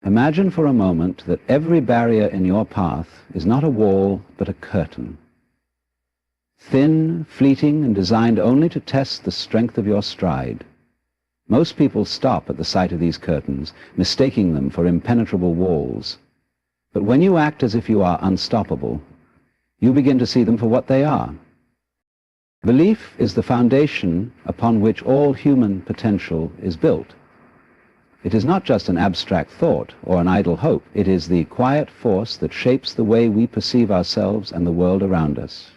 Imagine for a moment that every barrier in your path is not a wall, but a curtain. Thin, fleeting, and designed only to test the strength of your stride. Most people stop at the sight of these curtains, mistaking them for impenetrable walls. But when you act as if you are unstoppable, you begin to see them for what they are. Belief is the foundation upon which all human potential is built. It is not just an abstract thought or an idle hope. It is the quiet force that shapes the way we perceive ourselves and the world around us.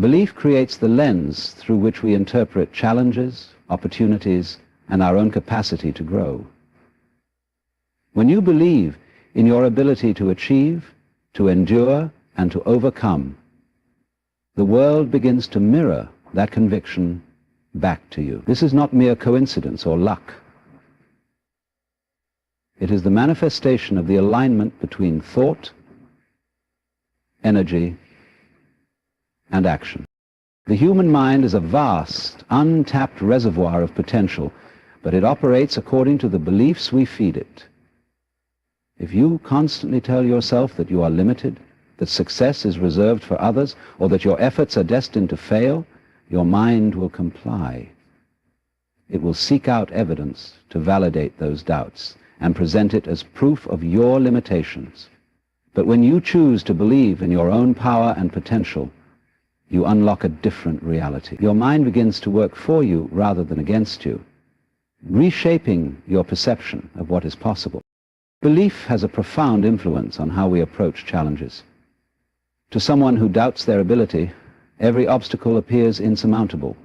Belief creates the lens through which we interpret challenges, opportunities, and our own capacity to grow. When you believe in your ability to achieve, to endure, and to overcome, the world begins to mirror that conviction back to you. This is not mere coincidence or luck. It is the manifestation of the alignment between thought, energy, and action. The human mind is a vast, untapped reservoir of potential, but it operates according to the beliefs we feed it. If you constantly tell yourself that you are limited, that success is reserved for others, or that your efforts are destined to fail, your mind will comply. It will seek out evidence to validate those doubts and present it as proof of your limitations. But when you choose to believe in your own power and potential, you unlock a different reality. Your mind begins to work for you rather than against you, reshaping your perception of what is possible. Belief has a profound influence on how we approach challenges. To someone who doubts their ability, every obstacle appears insurmountable,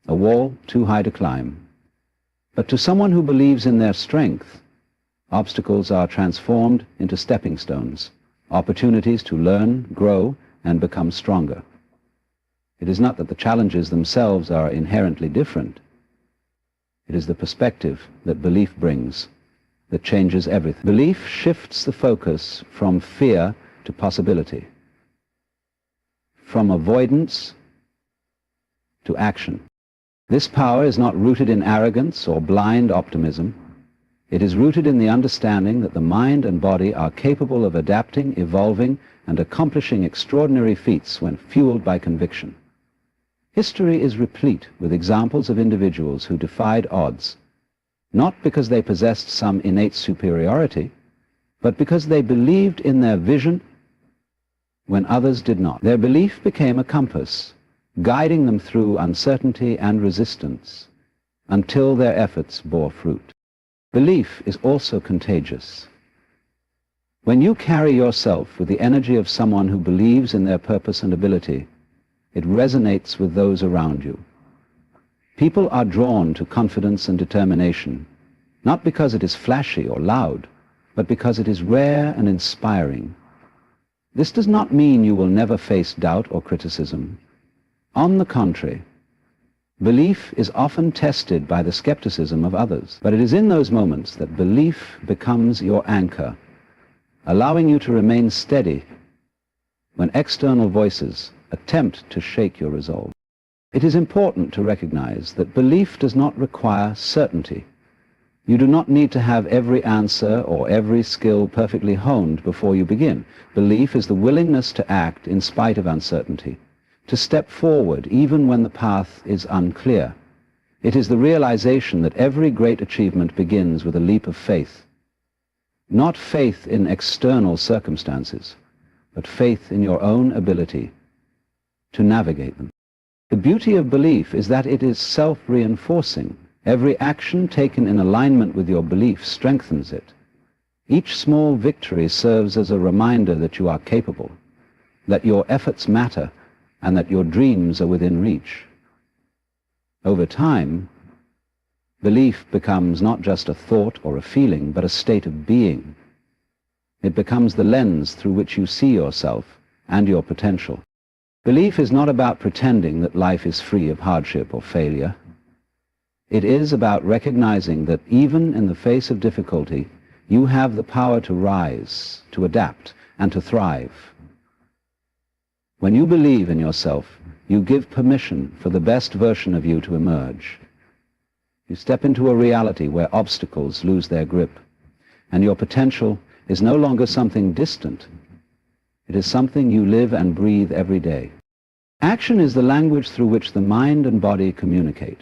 a wall too high to climb. But to someone who believes in their strength, obstacles are transformed into stepping stones, opportunities to learn, grow, and become stronger. It is not that the challenges themselves are inherently different. It is the perspective that belief brings that changes everything. Belief shifts the focus from fear to possibility, from avoidance to action. This power is not rooted in arrogance or blind optimism. It is rooted in the understanding that the mind and body are capable of adapting, evolving, and accomplishing extraordinary feats when fueled by conviction. History is replete with examples of individuals who defied odds, not because they possessed some innate superiority, but because they believed in their vision when others did not. Their belief became a compass, guiding them through uncertainty and resistance until their efforts bore fruit. Belief is also contagious. When you carry yourself with the energy of someone who believes in their purpose and ability, it resonates with those around you. People are drawn to confidence and determination, not because it is flashy or loud, but because it is rare and inspiring. This does not mean you will never face doubt or criticism. On the contrary, belief is often tested by the skepticism of others, but it is in those moments that belief becomes your anchor, allowing you to remain steady when external voices attempt to shake your resolve. It is important to recognize that belief does not require certainty. You do not need to have every answer or every skill perfectly honed before you begin. Belief is the willingness to act in spite of uncertainty, to step forward even when the path is unclear. It is the realization that every great achievement begins with a leap of faith. Not faith in external circumstances, but faith in your own ability to navigate them. The beauty of belief is that it is self-reinforcing. Every action taken in alignment with your belief strengthens it. Each small victory serves as a reminder that you are capable, that your efforts matter, and that your dreams are within reach. Over time, belief becomes not just a thought or a feeling, but a state of being. It becomes the lens through which you see yourself and your potential. Belief is not about pretending that life is free of hardship or failure. It is about recognizing that even in the face of difficulty, you have the power to rise, to adapt, and to thrive. When you believe in yourself, you give permission for the best version of you to emerge. You step into a reality where obstacles lose their grip, and your potential is no longer something distant. It is something you live and breathe every day. Action is the language through which the mind and body communicate.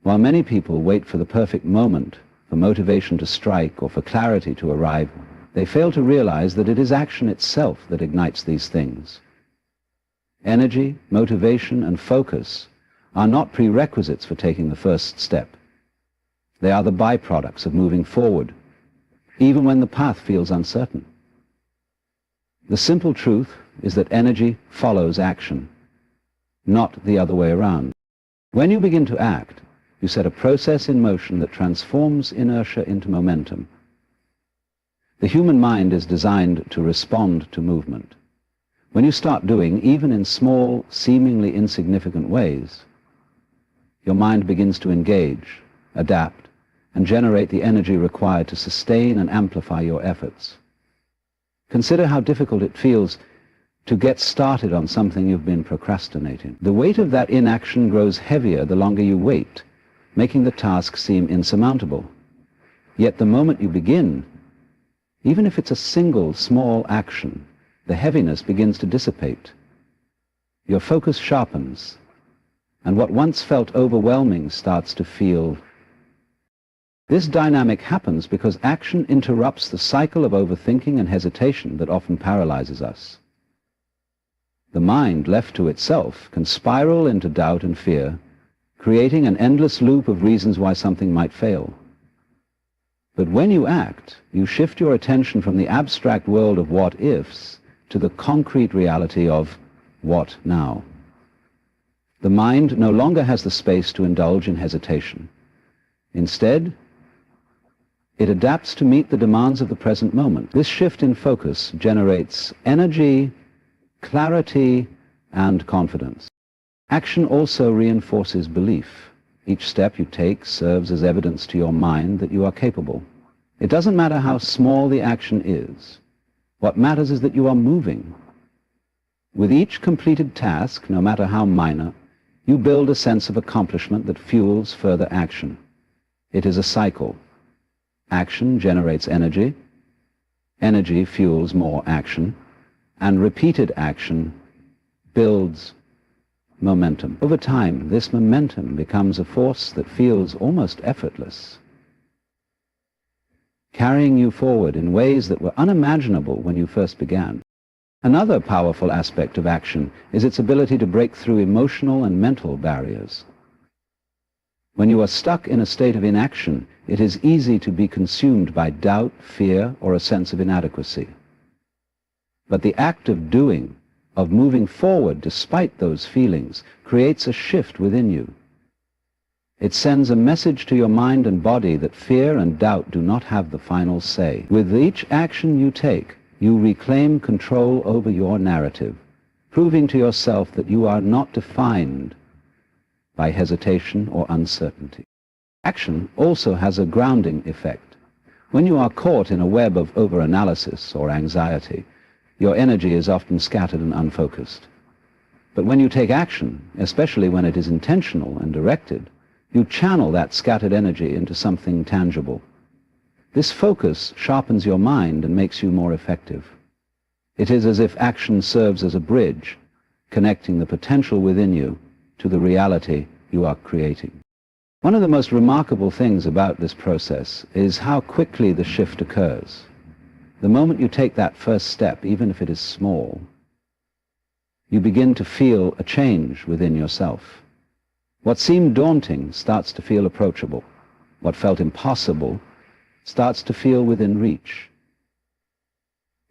While many people wait for the perfect moment, for motivation to strike or for clarity to arrive, they fail to realize that it is action itself that ignites these things. Energy, motivation, and focus are not prerequisites for taking the first step. They are the byproducts of moving forward, even when the path feels uncertain. The simple truth is that energy follows action, not the other way around. When you begin to act, you set a process in motion that transforms inertia into momentum. The human mind is designed to respond to movement. When you start doing, even in small, seemingly insignificant ways, your mind begins to engage, adapt, and generate the energy required to sustain and amplify your efforts. Consider how difficult it feels to get started on something you've been procrastinating. The weight of that inaction grows heavier the longer you wait, making the task seem insurmountable. Yet the moment you begin, even if it's a single small action, the heaviness begins to dissipate. Your focus sharpens, and what once felt overwhelming starts to feel. This dynamic happens because action interrupts the cycle of overthinking and hesitation that often paralyzes us. The mind, left to itself, can spiral into doubt and fear, creating an endless loop of reasons why something might fail. But when you act, you shift your attention from the abstract world of what-ifs to the concrete reality of what now. The mind no longer has the space to indulge in hesitation. Instead, it adapts to meet the demands of the present moment. This shift in focus generates energy, clarity, and confidence. Action also reinforces belief. Each step you take serves as evidence to your mind that you are capable. It doesn't matter how small the action is. What matters is that you are moving. With each completed task, no matter how minor, you build a sense of accomplishment that fuels further action. It is a cycle. Action generates energy, energy fuels more action, and repeated action builds momentum. Over time, this momentum becomes a force that feels almost effortless, carrying you forward in ways that were unimaginable when you first began. Another powerful aspect of action is its ability to break through emotional and mental barriers. When you are stuck in a state of inaction, it is easy to be consumed by doubt, fear, or a sense of inadequacy. But the act of doing, of moving forward despite those feelings, creates a shift within you. It sends a message to your mind and body that fear and doubt do not have the final say. With each action you take, you reclaim control over your narrative, proving to yourself that you are not defined by hesitation or uncertainty. Action also has a grounding effect. When you are caught in a web of overanalysis or anxiety, your energy is often scattered and unfocused. But when you take action, especially when it is intentional and directed, you channel that scattered energy into something tangible. This focus sharpens your mind and makes you more effective. It is as if action serves as a bridge, connecting the potential within you to the reality you are creating. One of the most remarkable things about this process is how quickly the shift occurs. The moment you take that first step, even if it is small, you begin to feel a change within yourself. What seemed daunting starts to feel approachable. What felt impossible starts to feel within reach.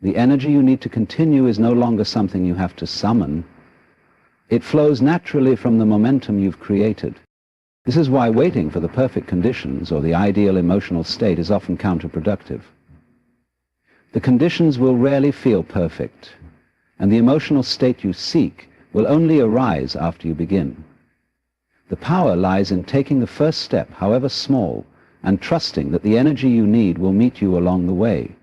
The energy you need to continue is no longer something you have to summon. It flows naturally from the momentum you've created. This is why waiting for the perfect conditions or the ideal emotional state is often counterproductive. The conditions will rarely feel perfect, and the emotional state you seek will only arise after you begin. The power lies in taking the first step, however small, and trusting that the energy you need will meet you along the way.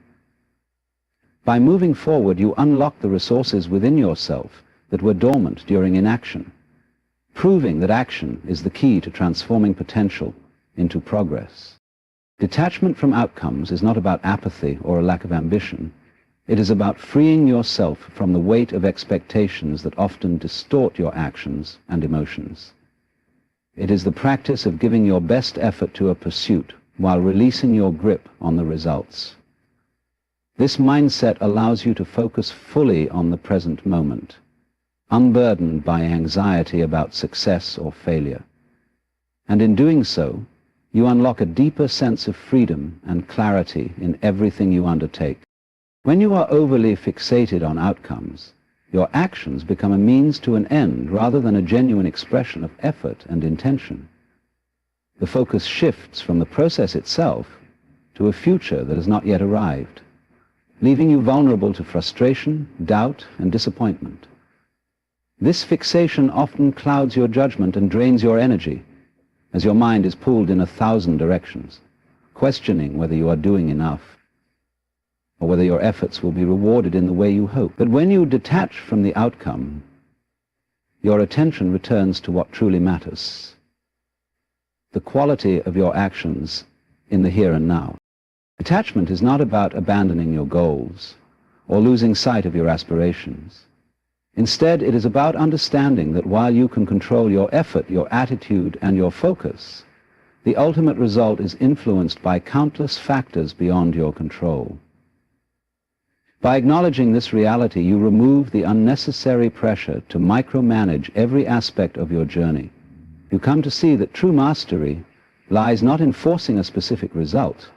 By moving forward, you unlock the resources within yourself that were dormant during inaction, proving that action is the key to transforming potential into progress. Detachment from outcomes is not about apathy or a lack of ambition. It is about freeing yourself from the weight of expectations that often distort your actions and emotions. It is the practice of giving your best effort to a pursuit while releasing your grip on the results. This mindset allows you to focus fully on the present moment, unburdened by anxiety about success or failure. And in doing so, you unlock a deeper sense of freedom and clarity in everything you undertake. When you are overly fixated on outcomes, your actions become a means to an end rather than a genuine expression of effort and intention. The focus shifts from the process itself to a future that has not yet arrived, leaving you vulnerable to frustration, doubt, and disappointment. This fixation often clouds your judgment and drains your energy, as your mind is pulled in 1,000 directions, questioning whether you are doing enough, or whether your efforts will be rewarded in the way you hope. But when you detach from the outcome, your attention returns to what truly matters, the quality of your actions in the here and now. Detachment is not about abandoning your goals or losing sight of your aspirations. Instead, it is about understanding that while you can control your effort, your attitude, and your focus, the ultimate result is influenced by countless factors beyond your control. By acknowledging this reality, you remove the unnecessary pressure to micromanage every aspect of your journey. You come to see that true mastery lies not in forcing a specific result,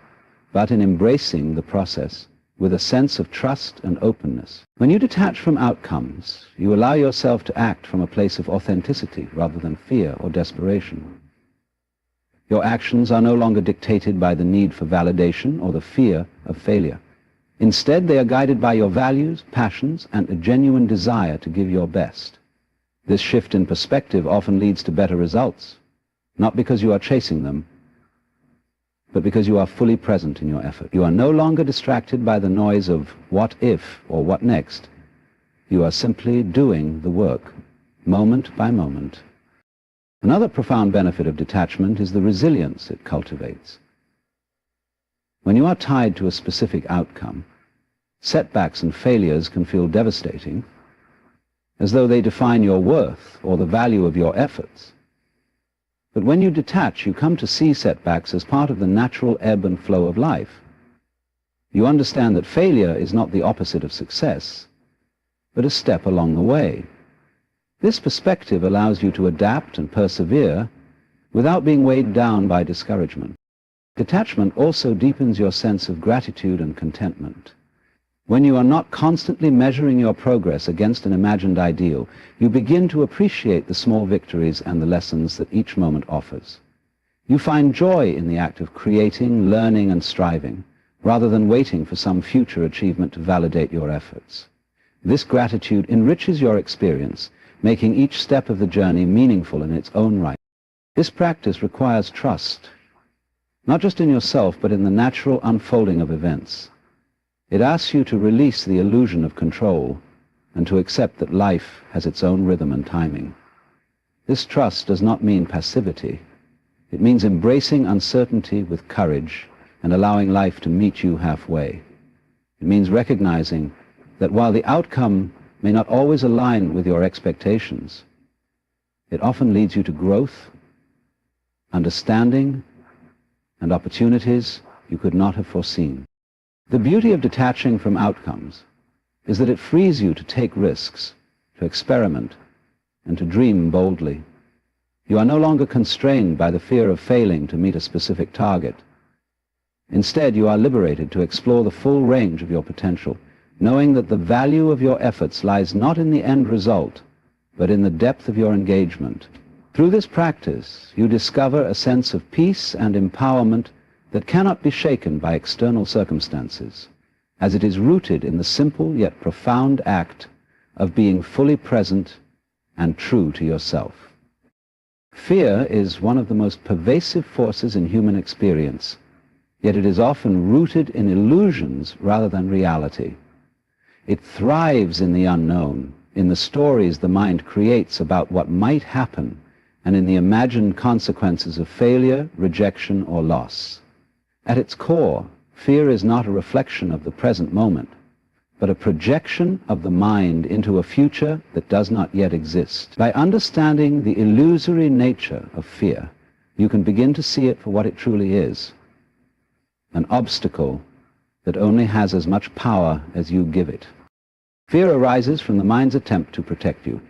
but in embracing the process with a sense of trust and openness. When you detach from outcomes, you allow yourself to act from a place of authenticity rather than fear or desperation. Your actions are no longer dictated by the need for validation or the fear of failure. Instead, they are guided by your values, passions, and a genuine desire to give your best. This shift in perspective often leads to better results, not because you are chasing them, but because you are fully present in your effort. You are no longer distracted by the noise of what if or what next. You are simply doing the work, moment by moment. Another profound benefit of detachment is the resilience it cultivates. When you are tied to a specific outcome, setbacks and failures can feel devastating, as though they define your worth or the value of your efforts. But when you detach, you come to see setbacks as part of the natural ebb and flow of life. You understand that failure is not the opposite of success, but a step along the way. This perspective allows you to adapt and persevere without being weighed down by discouragement. Detachment also deepens your sense of gratitude and contentment. When you are not constantly measuring your progress against an imagined ideal, you begin to appreciate the small victories and the lessons that each moment offers. You find joy in the act of creating, learning, and striving, rather than waiting for some future achievement to validate your efforts. This gratitude enriches your experience, making each step of the journey meaningful in its own right. This practice requires trust, not just in yourself, but in the natural unfolding of events. It asks you to release the illusion of control and to accept that life has its own rhythm and timing. This trust does not mean passivity. It means embracing uncertainty with courage and allowing life to meet you halfway. It means recognizing that while the outcome may not always align with your expectations, it often leads you to growth, understanding, and opportunities you could not have foreseen. The beauty of detaching from outcomes is that it frees you to take risks, to experiment, and to dream boldly. You are no longer constrained by the fear of failing to meet a specific target. Instead, you are liberated to explore the full range of your potential, knowing that the value of your efforts lies not in the end result, but in the depth of your engagement. Through this practice, you discover a sense of peace and empowerment that cannot be shaken by external circumstances, as it is rooted in the simple yet profound act of being fully present and true to yourself. Fear is one of the most pervasive forces in human experience, yet it is often rooted in illusions rather than reality. It thrives in the unknown, in the stories the mind creates about what might happen, and in the imagined consequences of failure, rejection, or loss. At its core, fear is not a reflection of the present moment, but a projection of the mind into a future that does not yet exist. By understanding the illusory nature of fear, you can begin to see it for what it truly is, an obstacle that only has as much power as you give it. Fear arises from the mind's attempt to protect you,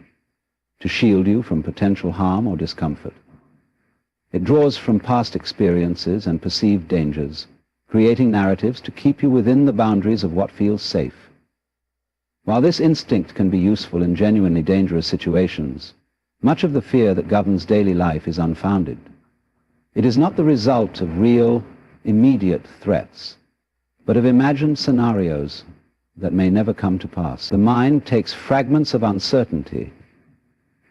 to shield you from potential harm or discomfort. It draws from past experiences and perceived dangers, creating narratives to keep you within the boundaries of what feels safe. While this instinct can be useful in genuinely dangerous situations, much of the fear that governs daily life is unfounded. It is not the result of real, immediate threats, but of imagined scenarios that may never come to pass. The mind takes fragments of uncertainty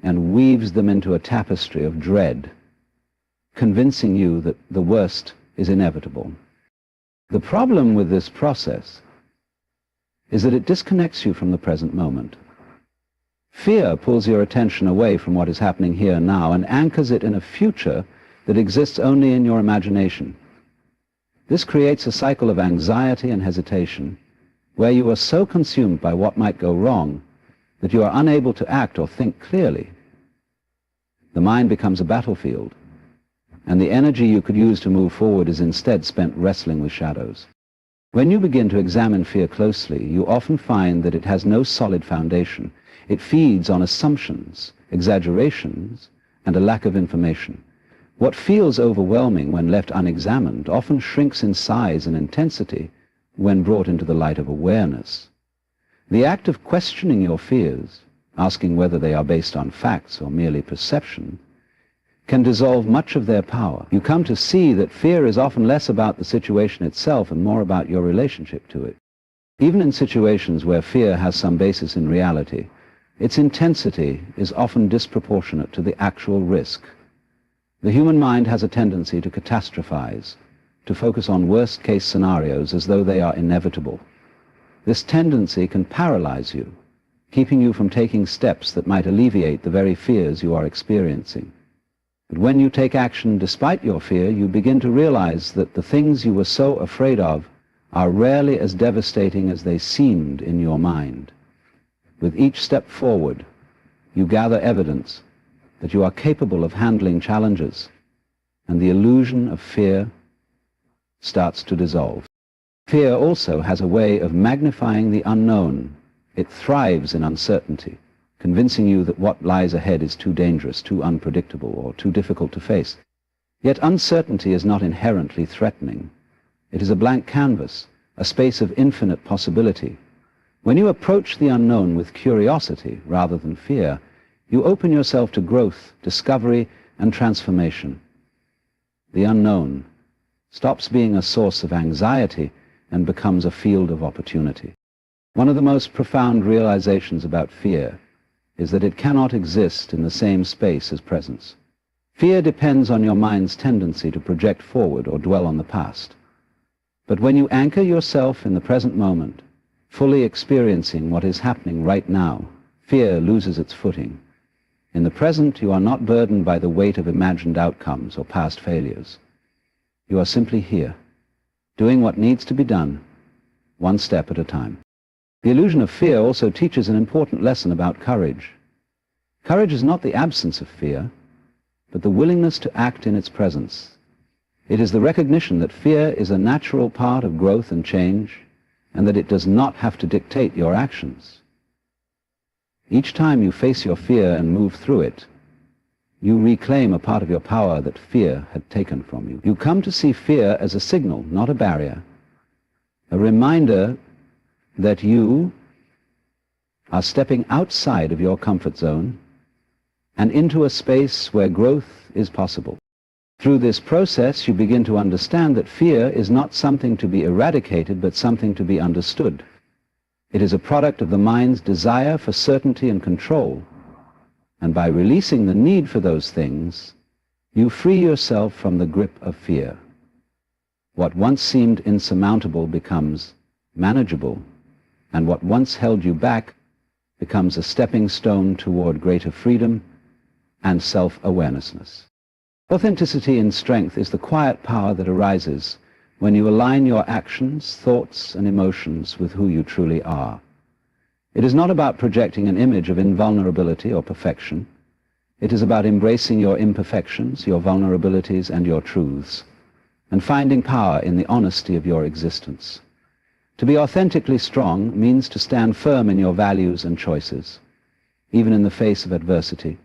and weaves them into a tapestry of dread, convincing you that the worst is inevitable. The problem with this process is that it disconnects you from the present moment. Fear pulls your attention away from what is happening here and now and anchors it in a future that exists only in your imagination. This creates a cycle of anxiety and hesitation, where you are so consumed by what might go wrong that you are unable to act or think clearly. The mind becomes a battlefield, and the energy you could use to move forward is instead spent wrestling with shadows. When you begin to examine fear closely, you often find that it has no solid foundation. It feeds on assumptions, exaggerations, and a lack of information. What feels overwhelming when left unexamined often shrinks in size and intensity when brought into the light of awareness. The act of questioning your fears, asking whether they are based on facts or merely perception, can dissolve much of their power. You come to see that fear is often less about the situation itself and more about your relationship to it. Even in situations where fear has some basis in reality, its intensity is often disproportionate to the actual risk. The human mind has a tendency to catastrophize, to focus on worst-case scenarios as though they are inevitable. This tendency can paralyze you, keeping you from taking steps that might alleviate the very fears you are experiencing. But when you take action despite your fear, you begin to realize that the things you were so afraid of are rarely as devastating as they seemed in your mind. With each step forward, you gather evidence that you are capable of handling challenges, and the illusion of fear starts to dissolve. Fear also has a way of magnifying the unknown. It thrives in uncertainty, convincing you that what lies ahead is too dangerous, too unpredictable, or too difficult to face. Yet uncertainty is not inherently threatening. It is a blank canvas, a space of infinite possibility. When you approach the unknown with curiosity rather than fear, you open yourself to growth, discovery, and transformation. The unknown stops being a source of anxiety and becomes a field of opportunity. One of the most profound realizations about fear is that it cannot exist in the same space as presence. Fear depends on your mind's tendency to project forward or dwell on the past. But when you anchor yourself in the present moment, fully experiencing what is happening right now, fear loses its footing. In the present, you are not burdened by the weight of imagined outcomes or past failures. You are simply here, doing what needs to be done, one step at a time. The illusion of fear also teaches an important lesson about courage. Courage is not the absence of fear, but the willingness to act in its presence. It is the recognition that fear is a natural part of growth and change, and that it does not have to dictate your actions. Each time you face your fear and move through it, you reclaim a part of your power that fear had taken from you. You come to see fear as a signal, not a barrier, a reminder that you are stepping outside of your comfort zone and into a space where growth is possible. Through this process, you begin to understand that fear is not something to be eradicated, but something to be understood. It is a product of the mind's desire for certainty and control, and by releasing the need for those things, you free yourself from the grip of fear. What once seemed insurmountable becomes manageable, and what once held you back becomes a stepping stone toward greater freedom and self-awareness. Authenticity in strength is the quiet power that arises when you align your actions, thoughts, and emotions with who you truly are. It is not about projecting an image of invulnerability or perfection. It is about embracing your imperfections, your vulnerabilities, and your truths, and finding power in the honesty of your existence. To be authentically strong means to stand firm in your values and choices, even in the face of adversity,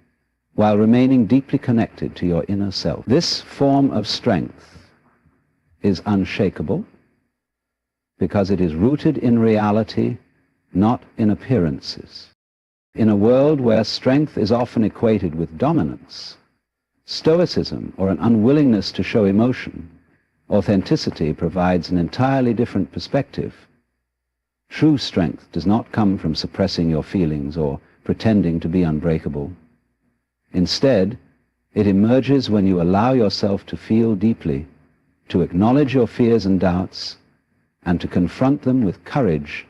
while remaining deeply connected to your inner self. This form of strength is unshakable because it is rooted in reality, not in appearances. In a world where strength is often equated with dominance, stoicism, or an unwillingness to show emotion, authenticity provides an entirely different perspective. True strength does not come from suppressing your feelings or pretending to be unbreakable. Instead, it emerges when you allow yourself to feel deeply, to acknowledge your fears and doubts, and to confront them with courage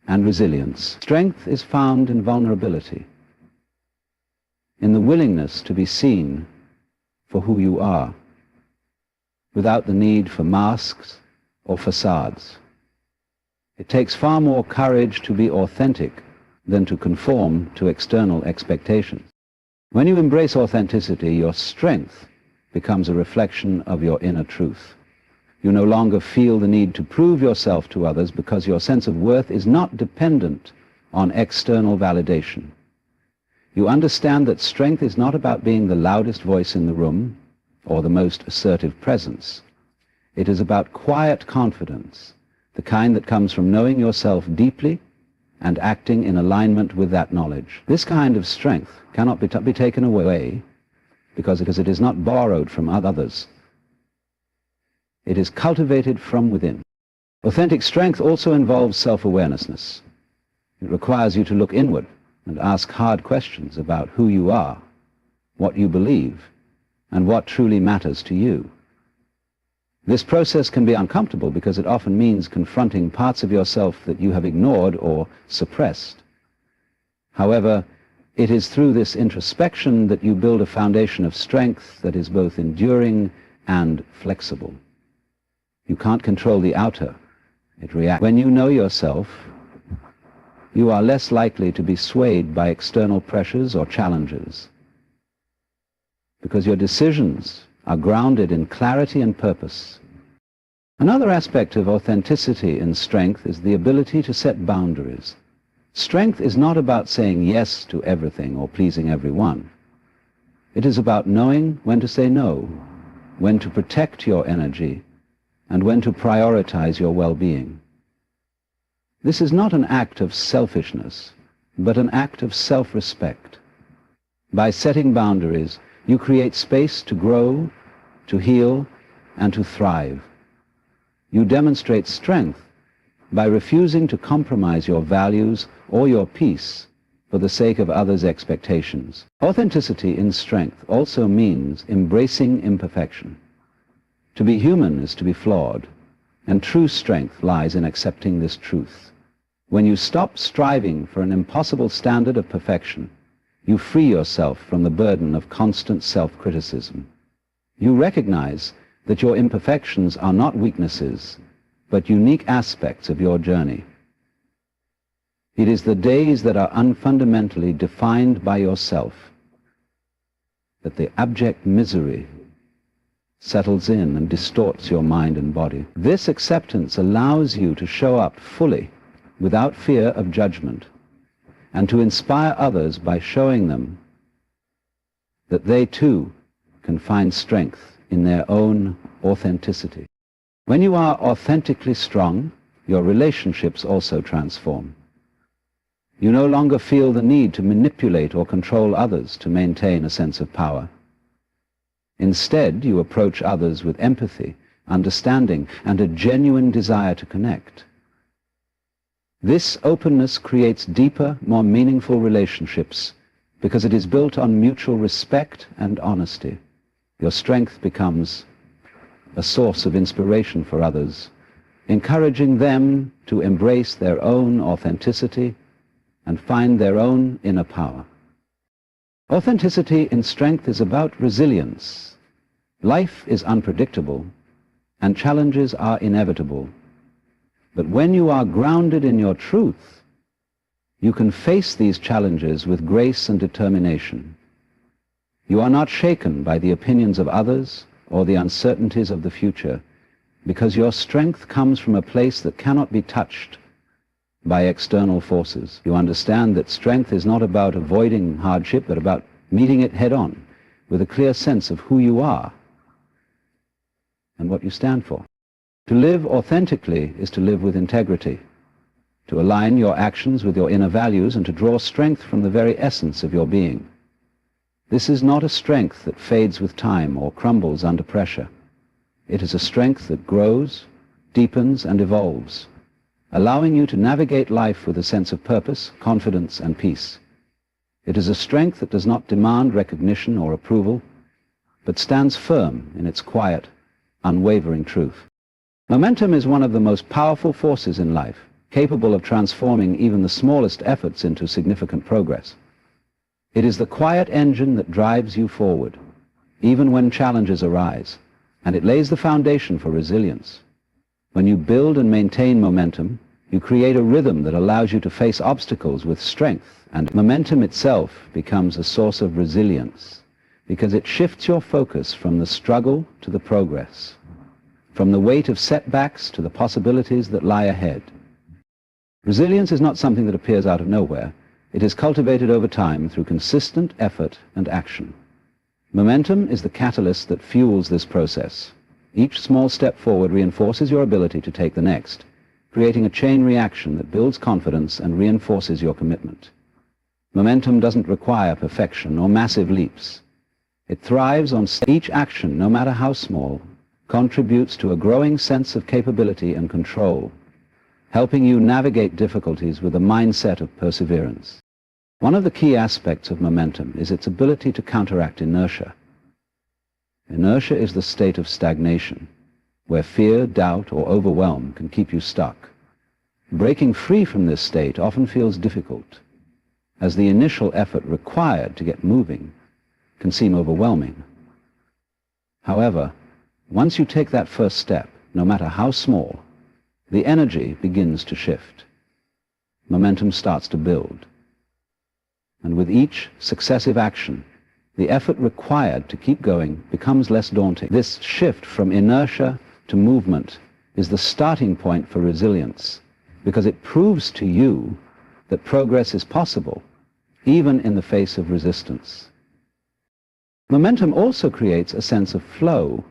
and resilience. Strength is found in vulnerability, in the willingness to be seen for who you are, without the need for masks or facades. It takes far more courage to be authentic than to conform to external expectations. When you embrace authenticity, your strength becomes a reflection of your inner truth. You no longer feel the need to prove yourself to others because your sense of worth is not dependent on external validation. You understand that strength is not about being the loudest voice in the room or the most assertive presence. It is about quiet confidence, the kind that comes from knowing yourself deeply and acting in alignment with that knowledge. This kind of strength cannot be taken away because it is not borrowed from others. It is cultivated from within. Authentic strength also involves self-awareness. It requires you to look inward and ask hard questions about who you are, what you believe, and what truly matters to you. This process can be uncomfortable because it often means confronting parts of yourself that you have ignored or suppressed. However, it is through this introspection that you build a foundation of strength that is both enduring and flexible. You can't control the outer. It reacts. When you know yourself, you are less likely to be swayed by external pressures or challenges, because your decisions are grounded in clarity and purpose. Another aspect of authenticity in strength is the ability to set boundaries. Strength is not about saying yes to everything or pleasing everyone. It is about knowing when to say no, when to protect your energy, and when to prioritize your well-being. This is not an act of selfishness, but an act of self-respect. By setting boundaries, you create space to grow, to heal, and to thrive. You demonstrate strength by refusing to compromise your values or your peace for the sake of others' expectations. Authenticity in strength also means embracing imperfection. To be human is to be flawed, and true strength lies in accepting this truth. When you stop striving for an impossible standard of perfection, you free yourself from the burden of constant self-criticism. You recognize that your imperfections are not weaknesses, but unique aspects of your journey. It is the days that are unfundamentally defined by yourself that the abject misery settles in and distorts your mind and body. This acceptance allows you to show up fully, without fear of judgment, and to inspire others by showing them that they too can find strength in their own authenticity. When you are authentically strong, your relationships also transform. You no longer feel the need to manipulate or control others to maintain a sense of power. Instead, you approach others with empathy, understanding, and a genuine desire to connect. This openness creates deeper, more meaningful relationships because it is built on mutual respect and honesty. Your strength becomes a source of inspiration for others, encouraging them to embrace their own authenticity and find their own inner power. Authenticity in strength is about resilience. Life is unpredictable, and challenges are inevitable. But when you are grounded in your truth, you can face these challenges with grace and determination. You are not shaken by the opinions of others or the uncertainties of the future, because your strength comes from a place that cannot be touched by external forces. You understand that strength is not about avoiding hardship, but about meeting it head-on with a clear sense of who you are and what you stand for. To live authentically is to live with integrity, to align your actions with your inner values, and to draw strength from the very essence of your being. This is not a strength that fades with time or crumbles under pressure. It is a strength that grows, deepens, and evolves, allowing you to navigate life with a sense of purpose, confidence, and peace. It is a strength that does not demand recognition or approval, but stands firm in its quiet, unwavering truth. Momentum is one of the most powerful forces in life, capable of transforming even the smallest efforts into significant progress. It is the quiet engine that drives you forward, even when challenges arise, and it lays the foundation for resilience. When you build and maintain momentum, you create a rhythm that allows you to face obstacles with strength, and momentum itself becomes a source of resilience, because it shifts your focus from the struggle to the progress, from the weight of setbacks to the possibilities that lie ahead. Resilience is not something that appears out of nowhere. It is cultivated over time through consistent effort and action. Momentum is the catalyst that fuels this process. Each small step forward reinforces your ability to take the next, creating a chain reaction that builds confidence and reinforces your commitment. Momentum doesn't require perfection or massive leaps. It thrives on each action, no matter how small, contributes to a growing sense of capability and control, helping you navigate difficulties with a mindset of perseverance. One of the key aspects of momentum is its ability to counteract inertia. Inertia is the state of stagnation, where fear, doubt, or overwhelm can keep you stuck. Breaking free from this state often feels difficult, as the initial effort required to get moving can seem overwhelming. However, once you take that first step, no matter how small, the energy begins to shift. Momentum starts to build. And with each successive action, the effort required to keep going becomes less daunting. This shift from inertia to movement is the starting point for resilience, because it proves to you that progress is possible, even in the face of resistance. Momentum also creates a sense of flow,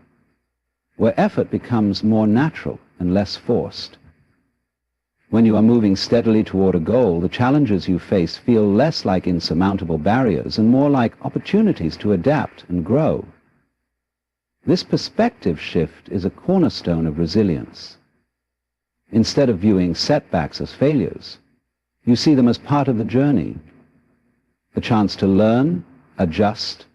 where effort becomes more natural and less forced. When you are moving steadily toward a goal, the challenges you face feel less like insurmountable barriers and more like opportunities to adapt and grow. This perspective shift is a cornerstone of resilience. Instead of viewing setbacks as failures, you see them as part of the journey, a chance to learn, adjust,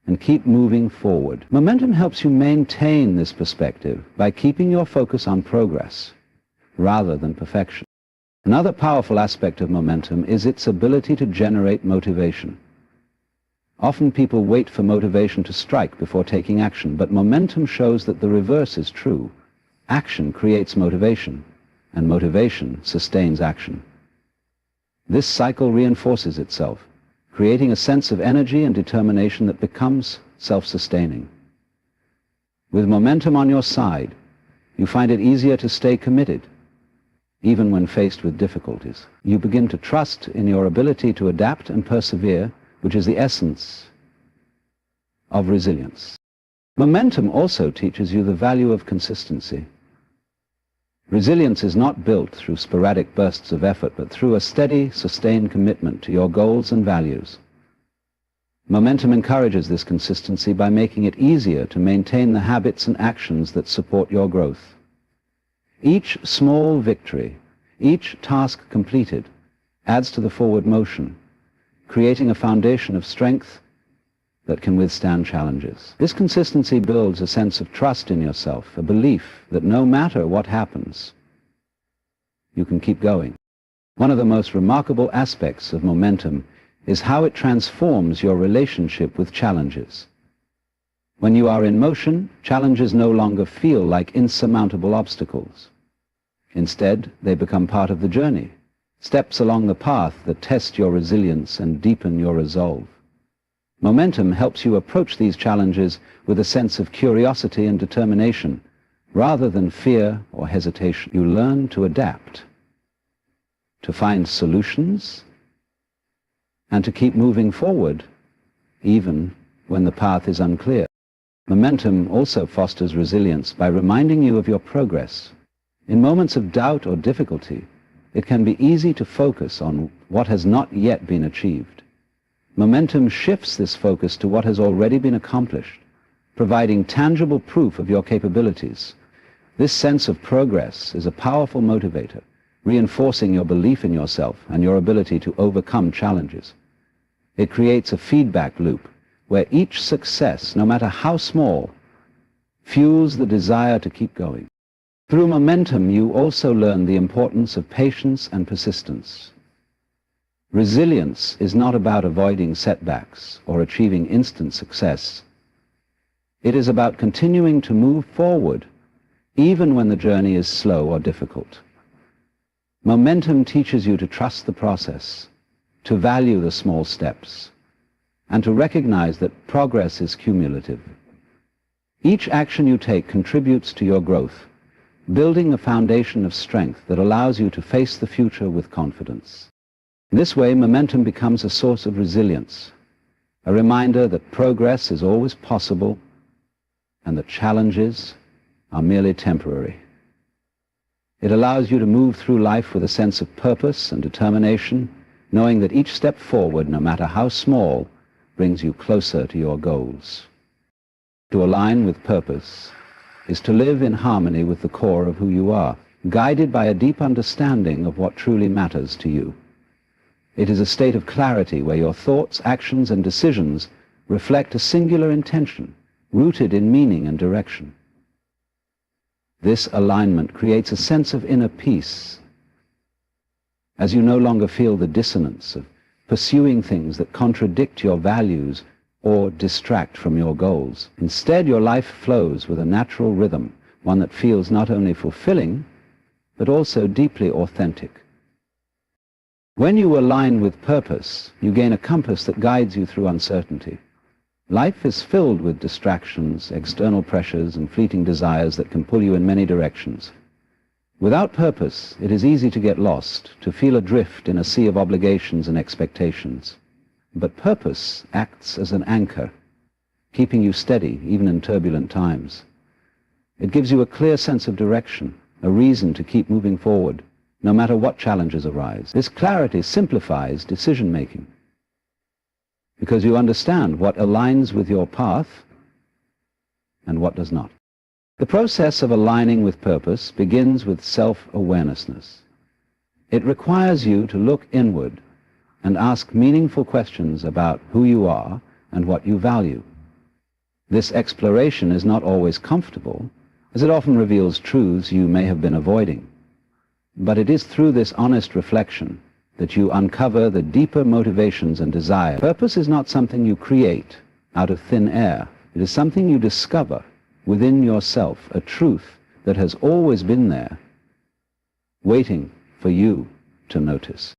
and keep moving forward. Momentum helps you maintain this perspective by keeping your focus on progress rather than perfection. Another powerful aspect of momentum is its ability to generate motivation. Often people wait for motivation to strike before taking action, but momentum shows that the reverse is true. Action creates motivation, and motivation sustains action. This cycle reinforces itself, creating a sense of energy and determination that becomes self-sustaining. With momentum on your side, you find it easier to stay committed, even when faced with difficulties. You begin to trust in your ability to adapt and persevere, which is the essence of resilience. Momentum also teaches you the value of consistency. Resilience is not built through sporadic bursts of effort, but through a steady, sustained commitment to your goals and values. Momentum encourages this consistency by making it easier to maintain the habits and actions that support your growth. Each small victory, each task completed, adds to the forward motion, creating a foundation of strength that can withstand challenges. This consistency builds a sense of trust in yourself, a belief that no matter what happens, you can keep going. One of the most remarkable aspects of momentum is how it transforms your relationship with challenges. When you are in motion, challenges no longer feel like insurmountable obstacles. Instead, they become part of the journey, steps along the path that test your resilience and deepen your resolve. Momentum helps you approach these challenges with a sense of curiosity and determination, rather than fear or hesitation. You learn to adapt, to find solutions, and to keep moving forward, even when the path is unclear. Momentum also fosters resilience by reminding you of your progress. In moments of doubt or difficulty, it can be easy to focus on what has not yet been achieved. Momentum shifts this focus to what has already been accomplished, providing tangible proof of your capabilities. This sense of progress is a powerful motivator, reinforcing your belief in yourself and your ability to overcome challenges. It creates a feedback loop where each success, no matter how small, fuels the desire to keep going. Through momentum, you also learn the importance of patience and persistence. Resilience is not about avoiding setbacks or achieving instant success. It is about continuing to move forward, even when the journey is slow or difficult. Momentum teaches you to trust the process, to value the small steps, and to recognize that progress is cumulative. Each action you take contributes to your growth, building a foundation of strength that allows you to face the future with confidence. In this way, momentum becomes a source of resilience, a reminder that progress is always possible and that challenges are merely temporary. It allows you to move through life with a sense of purpose and determination, knowing that each step forward, no matter how small, brings you closer to your goals. To align with purpose is to live in harmony with the core of who you are, guided by a deep understanding of what truly matters to you. It is a state of clarity where your thoughts, actions, and decisions reflect a singular intention, rooted in meaning and direction. This alignment creates a sense of inner peace, as you no longer feel the dissonance of pursuing things that contradict your values or distract from your goals. Instead, your life flows with a natural rhythm, one that feels not only fulfilling, but also deeply authentic. When you align with purpose, you gain a compass that guides you through uncertainty. Life is filled with distractions, external pressures, and fleeting desires that can pull you in many directions. Without purpose, it is easy to get lost, to feel adrift in a sea of obligations and expectations. But purpose acts as an anchor, keeping you steady even in turbulent times. It gives you a clear sense of direction, a reason to keep moving forward, no matter what challenges arise. This clarity simplifies decision-making, because you understand what aligns with your path and what does not. The process of aligning with purpose begins with self-awareness. It requires you to look inward and ask meaningful questions about who you are and what you value. This exploration is not always comfortable, as it often reveals truths you may have been avoiding. But it is through this honest reflection that you uncover the deeper motivations and desires. Purpose is not something you create out of thin air. It is something you discover within yourself, a truth that has always been there, waiting for you to notice.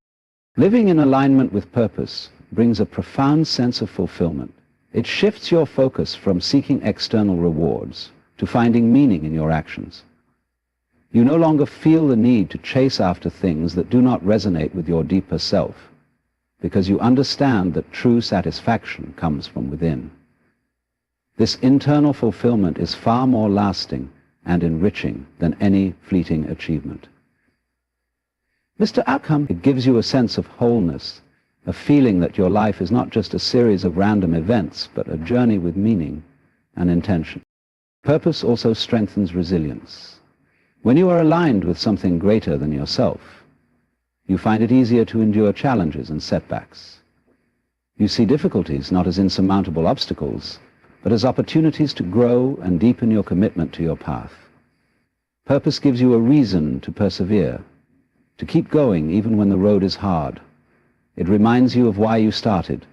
Living in alignment with purpose brings a profound sense of fulfillment. It shifts your focus from seeking external rewards to finding meaning in your actions. You no longer feel the need to chase after things that do not resonate with your deeper self, because you understand that true satisfaction comes from within. This internal fulfillment is far more lasting and enriching than any fleeting achievement. Mr. Outcome, it gives you a sense of wholeness, a feeling that your life is not just a series of random events, but a journey with meaning and intention. Purpose also strengthens resilience. When you are aligned with something greater than yourself, you find it easier to endure challenges and setbacks. You see difficulties not as insurmountable obstacles, but as opportunities to grow and deepen your commitment to your path. Purpose gives you a reason to persevere, to keep going even when the road is hard. It reminds you of why you started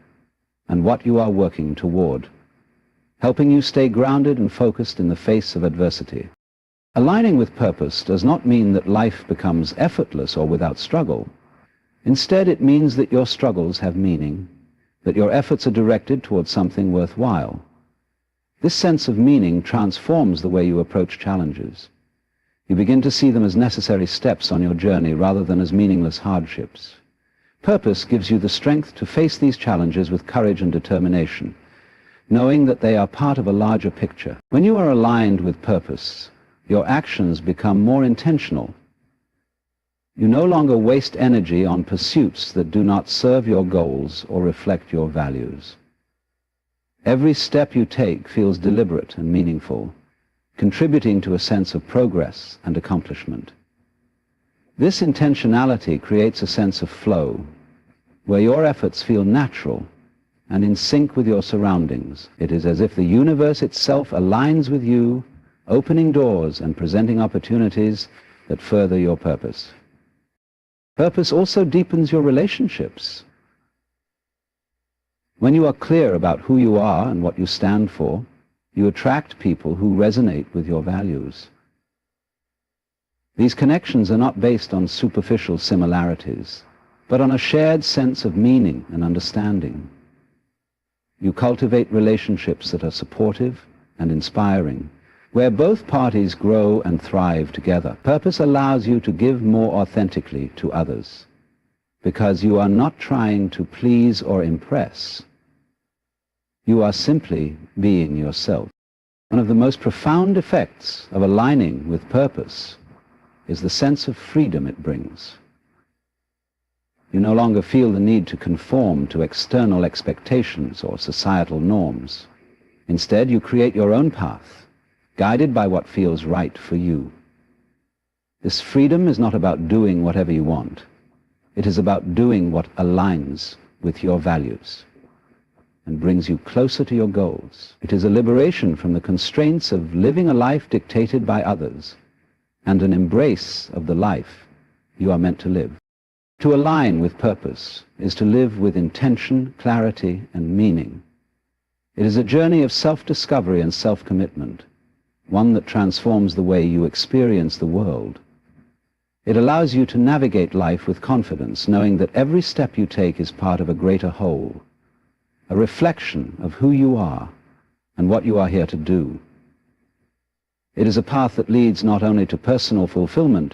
and what you are working toward. helping you stay grounded and focused in the face of adversity. Aligning with purpose does not mean that life becomes effortless or without struggle. Instead, it means that your struggles have meaning, that your efforts are directed towards something worthwhile. This sense of meaning transforms the way you approach challenges. You begin to see them as necessary steps on your journey rather than as meaningless hardships. Purpose gives you the strength to face these challenges with courage and determination, knowing that they are part of a larger picture. When you are aligned with purpose, your actions become more intentional. You no longer waste energy on pursuits that do not serve your goals or reflect your values. Every step you take feels deliberate and meaningful, contributing to a sense of progress and accomplishment. This intentionality creates a sense of flow, where your efforts feel natural and in sync with your surroundings. It is as if the universe itself aligns with you, opening doors and presenting opportunities that further your purpose. Purpose also deepens your relationships. When you are clear about who you are and what you stand for, you attract people who resonate with your values. These connections are not based on superficial similarities, but on a shared sense of meaning and understanding. You cultivate relationships that are supportive and inspiring, where both parties grow and thrive together. Purpose allows you to give more authentically to others, because you are not trying to please or impress. You are simply being yourself. One of the most profound effects of aligning with purpose is the sense of freedom it brings. You no longer feel the need to conform to external expectations or societal norms. Instead, you create your own path, guided by what feels right for you. This freedom is not about doing whatever you want. It is about doing what aligns with your values and brings you closer to your goals. It is a liberation from the constraints of living a life dictated by others and an embrace of the life you are meant to live. To align with purpose is to live with intention, clarity, and meaning. It is a journey of self-discovery and self-commitment, one that transforms the way you experience the world. It allows you to navigate life with confidence, knowing that every step you take is part of a greater whole, a reflection of who you are and what you are here to do. It is a path that leads not only to personal fulfillment,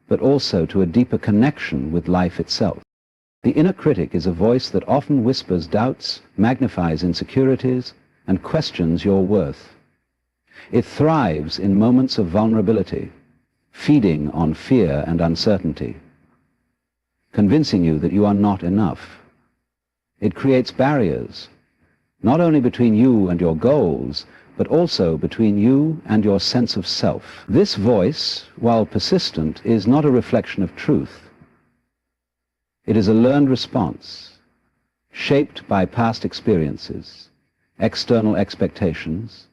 but also to a deeper connection with life itself. The inner critic is a voice that often whispers doubts, magnifies insecurities, and questions your worth. It thrives in moments of vulnerability, feeding on fear and uncertainty, convincing you that you are not enough. It creates barriers, not only between you and your goals, but also between you and your sense of self. This voice, while persistent, is not a reflection of truth. It is a learned response, shaped by past experiences, external expectations,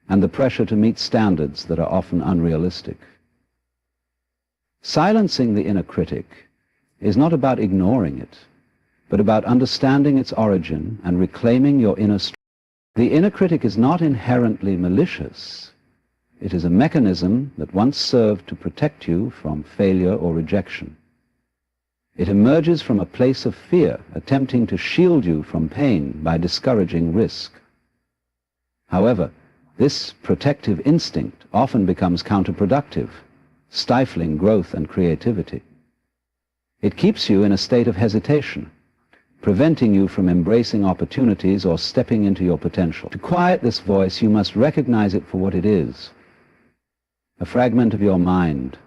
and the pressure to meet standards that are often unrealistic. Silencing the inner critic is not about ignoring it, but about understanding its origin and reclaiming your inner strength. The inner critic is not inherently malicious. It is a mechanism that once served to protect you from failure or rejection. It emerges from a place of fear, attempting to shield you from pain by discouraging risk. However, this protective instinct often becomes counterproductive, stifling growth and creativity. It keeps you in a state of hesitation, preventing you from embracing opportunities or stepping into your potential. To quiet this voice, you must recognize it for what it is, a fragment of your mind,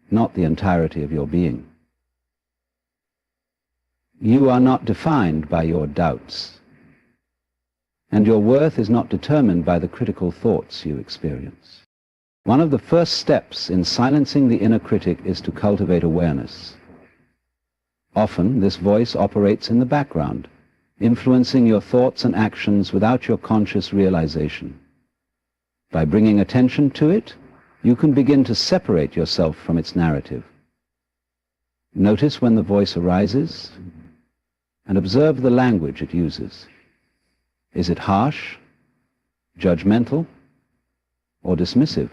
not the entirety of your being. You are not defined by your doubts, and your worth is not determined by the critical thoughts you experience. One of the first steps in silencing the inner critic is to cultivate awareness. Often, this voice operates in the background, influencing your thoughts and actions without your conscious realization. By bringing attention to it, you can begin to separate yourself from its narrative. Notice when the voice arises, and observe the language it uses. Is it harsh, judgmental, or dismissive.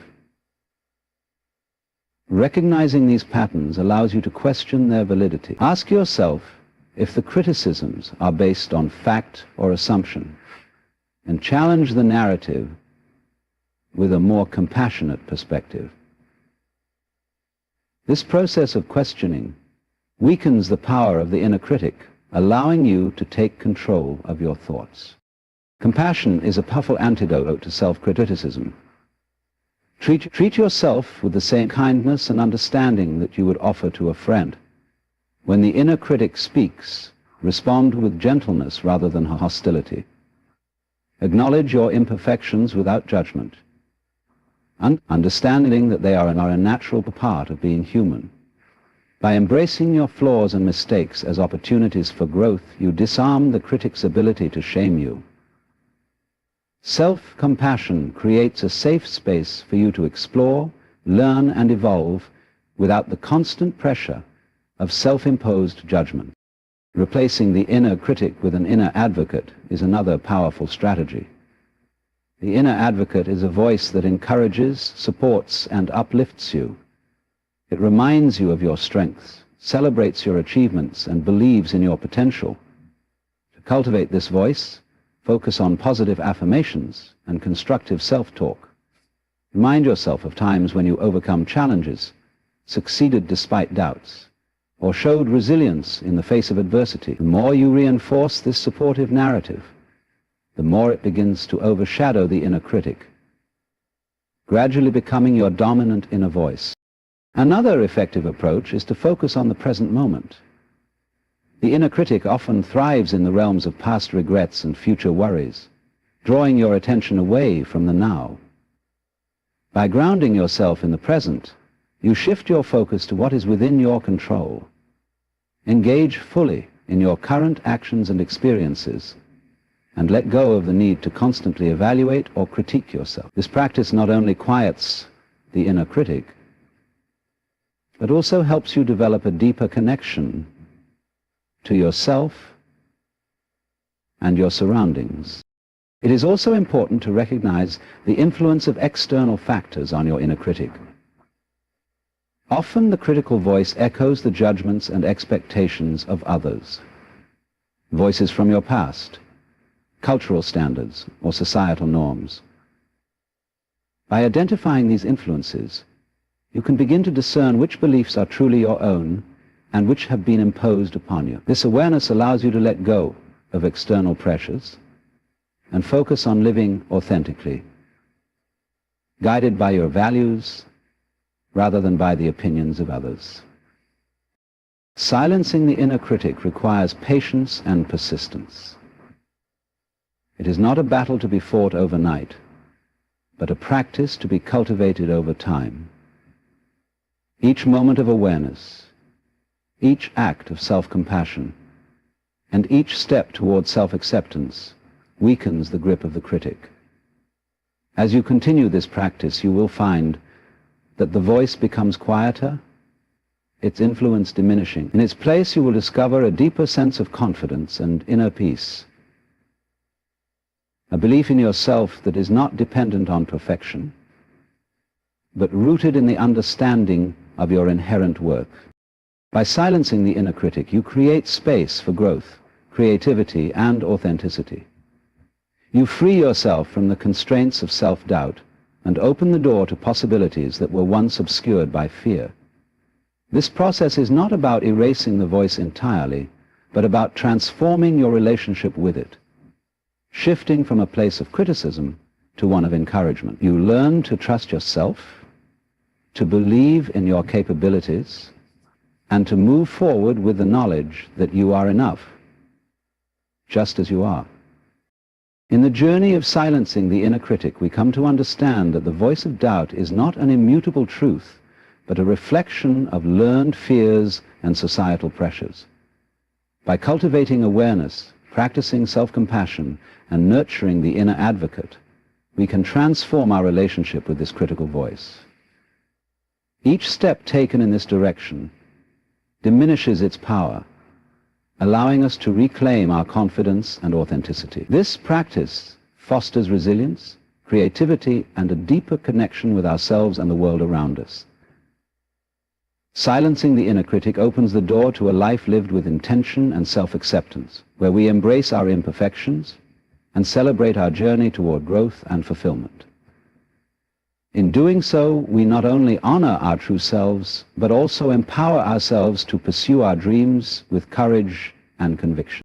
Recognizing these patterns allows you to question their validity. Ask yourself if the criticisms are based on fact or assumption, and challenge the narrative with a more compassionate perspective. This process of questioning weakens the power of the inner critic, allowing you to take control of your thoughts. Compassion is a powerful antidote to self-criticism. Treat yourself with the same kindness and understanding that you would offer to a friend. When the inner critic speaks, respond with gentleness rather than hostility. Acknowledge your imperfections without judgment, understanding that they are a natural part of being human. By embracing your flaws and mistakes as opportunities for growth, you disarm the critic's ability to shame you. Self-compassion creates a safe space for you to explore, learn, and evolve without the constant pressure of self-imposed judgment. Replacing the inner critic with an inner advocate is another powerful strategy. The inner advocate is a voice that encourages, supports, and uplifts you. It reminds you of your strengths, celebrates your achievements, and believes in your potential. To cultivate this voice, focus on positive affirmations and constructive self-talk. Remind yourself of times when you overcome challenges, succeeded despite doubts, or showed resilience in the face of adversity. The more you reinforce this supportive narrative, the more it begins to overshadow the inner critic, gradually becoming your dominant inner voice. Another effective approach is to focus on the present moment. The inner critic often thrives in the realms of past regrets and future worries, drawing your attention away from the now. By grounding yourself in the present, you shift your focus to what is within your control. Engage fully in your current actions and experiences, and let go of the need to constantly evaluate or critique yourself. This practice not only quiets the inner critic, but also helps you develop a deeper connection to yourself and your surroundings. It is also important to recognize the influence of external factors on your inner critic. Often the critical voice echoes the judgments and expectations of others. Voices from your past, cultural standards, or societal norms. By identifying these influences, you can begin to discern which beliefs are truly your own and which have been imposed upon you. This awareness allows you to let go of external pressures and focus on living authentically, guided by your values rather than by the opinions of others. Silencing the inner critic requires patience and persistence. It is not a battle to be fought overnight, but a practice to be cultivated over time. Each moment of awareness, each act of self-compassion, and each step toward self-acceptance weakens the grip of the critic. As you continue this practice, you will find that the voice becomes quieter, its influence diminishing. In its place, you will discover a deeper sense of confidence and inner peace, a belief in yourself that is not dependent on perfection, but rooted in the understanding of your inherent worth. By silencing the inner critic, you create space for growth, creativity, and authenticity. You free yourself from the constraints of self-doubt and open the door to possibilities that were once obscured by fear. This process is not about erasing the voice entirely, but about transforming your relationship with it, shifting from a place of criticism to one of encouragement. You learn to trust yourself, to believe in your capabilities, and to move forward with the knowledge that you are enough, just as you are. In the journey of silencing the inner critic, we come to understand that the voice of doubt is not an immutable truth, but a reflection of learned fears and societal pressures. By cultivating awareness, practicing self-compassion, and nurturing the inner advocate, we can transform our relationship with this critical voice. Each step taken in this direction diminishes its power, allowing us to reclaim our confidence and authenticity. This practice fosters resilience, creativity, and a deeper connection with ourselves and the world around us. Silencing the inner critic opens the door to a life lived with intention and self-acceptance, where we embrace our imperfections and celebrate our journey toward growth and fulfillment. In doing so, we not only honor our true selves, but also empower ourselves to pursue our dreams with courage and conviction.